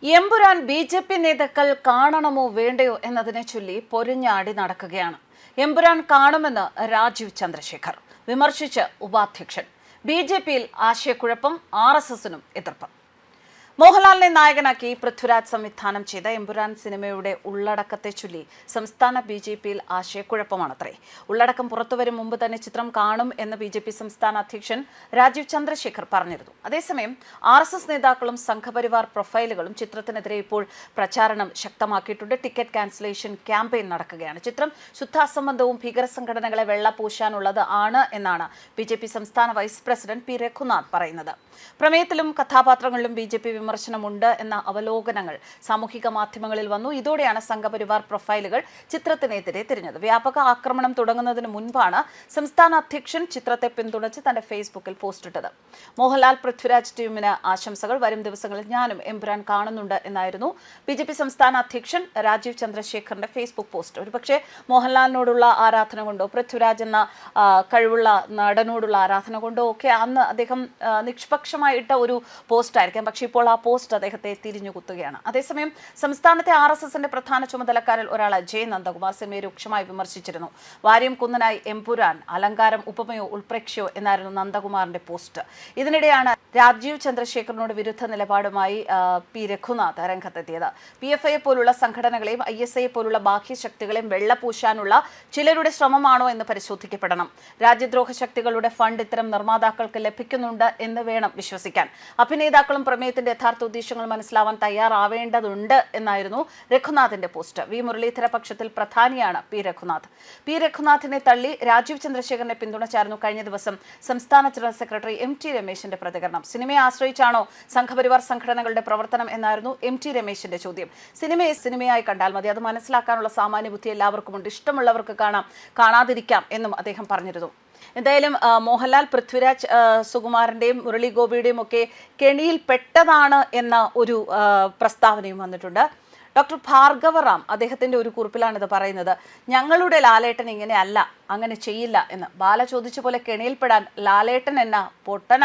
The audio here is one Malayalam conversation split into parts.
എമ്പുരാൻ ബി.ജെ.പി. നേതാക്കൾ കാണണമോ വേണ്ടയോ എന്നതിനെ ചൊല്ലി പൊരിഞ്ഞാടി നടക്കുകയാണ്. എമ്പുരാൻ കാണുമെന്ന് രാജീവ് ചന്ദ്രശേഖർ വിമർശിച്ച് ഉപാധ്യക്ഷൻ. ബി.ജെ.പിയിൽ ആശയക്കുഴപ്പം, ആർ.എസ്.എസിനും എതിർപ്പ്. മോഹൻലാലിനെ നായകനാക്കി പൃഥ്വിരാജ് സംവിധാനം ചെയ്ത എമ്പുരാൻ സിനിമയുടെ ഉള്ളടക്കത്തെ ചൊല്ലി സംസ്ഥാന ബി.ജെ.പിയിൽ ആശയക്കുഴപ്പമാണത്രേ. ഉള്ളടക്കം പുറത്തുവരും മുമ്പ് തന്നെ ചിത്രം കാണും എന്ന് ബി.ജെ.പി. സംസ്ഥാന അധ്യക്ഷൻ രാജീവ് ചന്ദ്രശേഖർ പറഞ്ഞിരുന്നു. അതേസമയം ആർ.എസ്.എസ്. നേതാക്കളും സംഘപരിവാർ പ്രൊഫൈലുകളും ചിത്രത്തിനെതിരെ ഇപ്പോൾ പ്രചാരണം ശക്തമാക്കിയിട്ടുണ്ട്. ടിക്കറ്റ് ക്യാൻസലേഷൻ ക്യാമ്പയിൻ നടക്കുകയാണ്. ചിത്രം ശുദ്ധാസംബന്ധവും ഭീകര സംഘടനകളെ വെള്ളപൂശാനുള്ളത് ആണ് എന്നാണ് ബി.ജെ.പി. സംസ്ഥാന വൈസ് പ്രസിഡന്റ് പി രഘുനാഥ് പറയുന്നത്. പ്രമേയത്തിലും കഥാപാത്രങ്ങളിലും ബി.ജെ.പി. വിമർശനമുണ്ട് എന്ന അവലോകനങ്ങൾ സാമൂഹിക മാധ്യമങ്ങളിൽ വന്നു. ഇതോടെയാണ് സംഘപരിവാർ പ്രൊഫൈലുകൾ ചിത്രത്തിനെതിരെ തിരിഞ്ഞത്. വ്യാപക ആക്രമണം തുടങ്ങുന്നതിന് മുൻപാണ് സംസ്ഥാന അധ്യക്ഷൻ ചിത്രത്തെ പിന്തുണച്ച് തന്റെ ഫേസ്ബുക്കിൽ പോസ്റ്റ് ഇട്ടത്. മോഹൻലാൽ പൃഥ്വിരാജ് ടീമിന് ആശംസകൾ. വരും ദിവസങ്ങളിൽ ഞാനും എമ്പുരാൻ കാണുന്നുണ്ട് എന്നായിരുന്നു ബി.ജെ.പി. സംസ്ഥാന അധ്യക്ഷൻ രാജീവ് ചന്ദ്രശേഖറിന്റെ ഫേസ്ബുക്ക് പോസ്റ്റ്. ഒരുപക്ഷെ മോഹൻലാലിനോടുള്ള ആരാധന കൊണ്ടോ പൃഥ്വിരാജ് എന്ന കഴിവുള്ള നടനോടുള്ള ആരാധന കൊണ്ടോ ഒക്കെ അന്ന് അദ്ദേഹം നിഷ്പക്ഷമായിട്ട ഒരു പോസ്റ്റ് ആയിരിക്കാം. പക്ഷേ ഇപ്പോൾ ആ പോസ്റ്റ് അദ്ദേഹത്തെ തിരിഞ്ഞുകുത്തുകയാണ്. അതേസമയം സംസ്ഥാനത്തെ ആർ.എസ്.എസിന്റെ പ്രധാന ചുമതലക്കാരിൽ ഒരാൾ ജെ നന്ദകുമാർ സിനിമയെ രൂക്ഷമായി വിമർശിച്ചിരുന്നു. വാര്യം കുന്നനായി എമ്പുരാൻ അലങ്കാരം ഉപമയോ ഉൾപ്രേക്ഷയോ എന്നായിരുന്നു നന്ദകുമാറിന്റെ പോസ്റ്റ്. ഇതിനിടെയാണ് രാജീവ് ചന്ദ്രശേഖറിനോട് വിരുദ്ധ നിലപാടുമായി പി രഘുനാഥ് രംഗത്തെത്തിയത്. PFI പോലുള്ള സംഘടനകളെയും ISI പോലുള്ള ബാഹ്യശക്തികളെയും വെള്ളപൂശാനുള്ള ചിലരുടെ ശ്രമമാണോ എന്ന് പരിശോധിക്കപ്പെടണം. രാജ്യദ്രോഹ ശക്തികളുടെ ഫണ്ട് ഇത്തരം നിർമ്മാതാക്കൾക്ക് ലഭിക്കുന്നുണ്ട് എന്ന് വേണം വിശ്വസിക്കാൻ. അഭിനേതാക്കളും പ്രമേയത്തിന്റെ യഥാർത്ഥ ഉദ്ദേശങ്ങൾ മനസ്സിലാവാൻ തയ്യാറാവേണ്ടതുണ്ട് എന്നായിരുന്നു രഘുനാഥിന്റെ പോസ്റ്റ്. വി മുരളീധര പക്ഷത്തിൽ പ്രധാനിയാണ് പി രഘുനാഥ്. പി രഘുനാഥിനെ തള്ളി രാജീവ് ചന്ദ്രശേഖരനെ പിന്തുണച്ചായിരുന്നു കഴിഞ്ഞ ദിവസം സംസ്ഥാന ജനറൽ സെക്രട്ടറി MT രമേശിന്റെ പ്രതികരണം. സിനിമയെ ആശ്രയിച്ചാണോ സംഘപരിവാർ സംഘടനകളുടെ പ്രവർത്തനം എന്നായിരുന്നു MT രമേശിന്റെ ചോദ്യം. സിനിമയെ സിനിമയായി കണ്ടാൽ മതി, അത് മനസ്സിലാക്കാനുള്ള സാമാന്യ ബുദ്ധി എല്ലാവർക്കുമുണ്ട്, ഇഷ്ടമുള്ളവർക്ക് കാണാം, കാണാതിരിക്കാം എന്നും അദ്ദേഹം പറഞ്ഞിരുന്നു. എന്തായാലും മോഹൻലാൽ പൃഥ്വിരാജ് സുകുമാരൻ്റെയും മുരളി ഗോപിയുടെയും ഒക്കെ കെണിയിൽ പെട്ടതാണ് എന്ന ഒരു പ്രസ്താവനയും വന്നിട്ടുണ്ട്. ഡോക്ടർ ഭാർഗവറാം അദ്ദേഹത്തിൻ്റെ ഒരു കുറിപ്പിലാണ് ഇത് പറയുന്നത്. ഞങ്ങളുടെ ലാലേട്ടൻ ഇങ്ങനെയല്ല, അങ്ങനെ ചെയ്യില്ല എന്ന്. ബാല ചോദിച്ച പോലെ കെണിയിൽപ്പെടാൻ ലാലേട്ടൻ എന്ന പൊട്ടന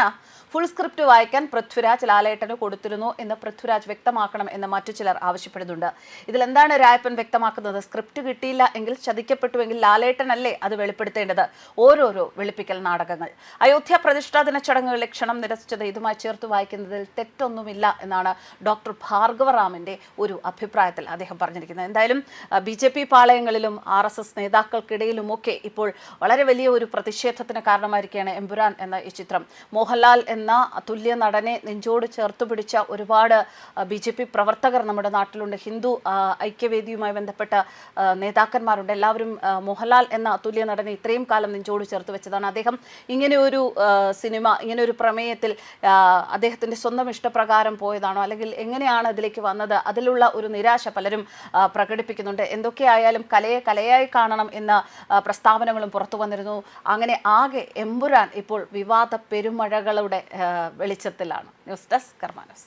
ഫുൾ സ്ക്രിപ്റ്റ് വായിക്കാൻ പൃഥ്വിരാജ് ലാലേട്ടന് കൊടുത്തിരുന്നു എന്ന് പൃഥ്വിരാജ് വ്യക്തമാക്കണം എന്ന് മറ്റു ചിലർ ആവശ്യപ്പെടുന്നുണ്ട്. ഇതിലെന്താണ് രായപ്പൻ വ്യക്തമാക്കുന്നത്? സ്ക്രിപ്റ്റ് കിട്ടിയില്ല എങ്കിൽ, ചതിക്കപ്പെട്ടുവെങ്കിൽ ലാലേട്ടനല്ലേ അത് വെളിപ്പെടുത്തേണ്ടത്? ഓരോരോ വെളുപ്പിക്കൽ നാടകങ്ങൾ. അയോധ്യ പ്രതിഷ്ഠാ ദിന ചടങ്ങുകളിലെ ക്ഷണം നിരസിച്ചത് ഇതുമായി ചേർത്ത് വായിക്കുന്നതിൽ തെറ്റൊന്നുമില്ല എന്നാണ് ഡോക്ടർ ഭാർഗവറാമിൻ്റെ ഒരു അഭിപ്രായത്തിൽ അദ്ദേഹം പറഞ്ഞിരിക്കുന്നത്. എന്തായാലും BJP പാളയങ്ങളിലും RSS നേതാക്കൾക്കിടയിലുമൊക്കെ ഇപ്പോൾ വളരെ വലിയ ഒരു പ്രതിഷേധത്തിന് കാരണമായിരിക്കുകയാണ് എമ്പുരാൻ എന്ന ഈ ചിത്രം. മോഹൻലാൽ എന്ന തുല്യ നടനെ നെഞ്ചോട് ചേർത്ത് പിടിച്ച ഒരുപാട് BJP പ്രവർത്തകർ നമ്മുടെ നാട്ടിലുണ്ട്. ഹിന്ദു ഐക്യവേദിയുമായി ബന്ധപ്പെട്ട നേതാക്കന്മാരുണ്ട്. എല്ലാവരും മോഹൻലാൽ എന്ന തുല്യ നടനെ ഇത്രയും കാലം നെഞ്ചോട് ചേർത്ത് വെച്ചതാണ്. അദ്ദേഹം ഇങ്ങനെയൊരു സിനിമ, ഇങ്ങനെയൊരു പ്രമേയത്തിൽ അദ്ദേഹത്തിൻ്റെ സ്വന്തം ഇഷ്ടപ്രകാരം പോയതാണോ, അല്ലെങ്കിൽ എങ്ങനെയാണ് ഇതിലേക്ക് വന്നത്? അതിലുള്ള ഒരു നിരാശ പലരും പ്രകടിപ്പിക്കുന്നുണ്ട്. എന്തൊക്കെയായാലും കലയെ കലയായി കാണണം എന്ന പ്രസ്താവനകളും പുറത്തു വന്നിരുന്നു. അങ്ങനെ ആകെ എമ്പുരാൻ ഇപ്പോൾ വിവാദ പെരുമഴകളുടെ വെളിച്ചത്തിലാണ്. News desk കർമാനസ്.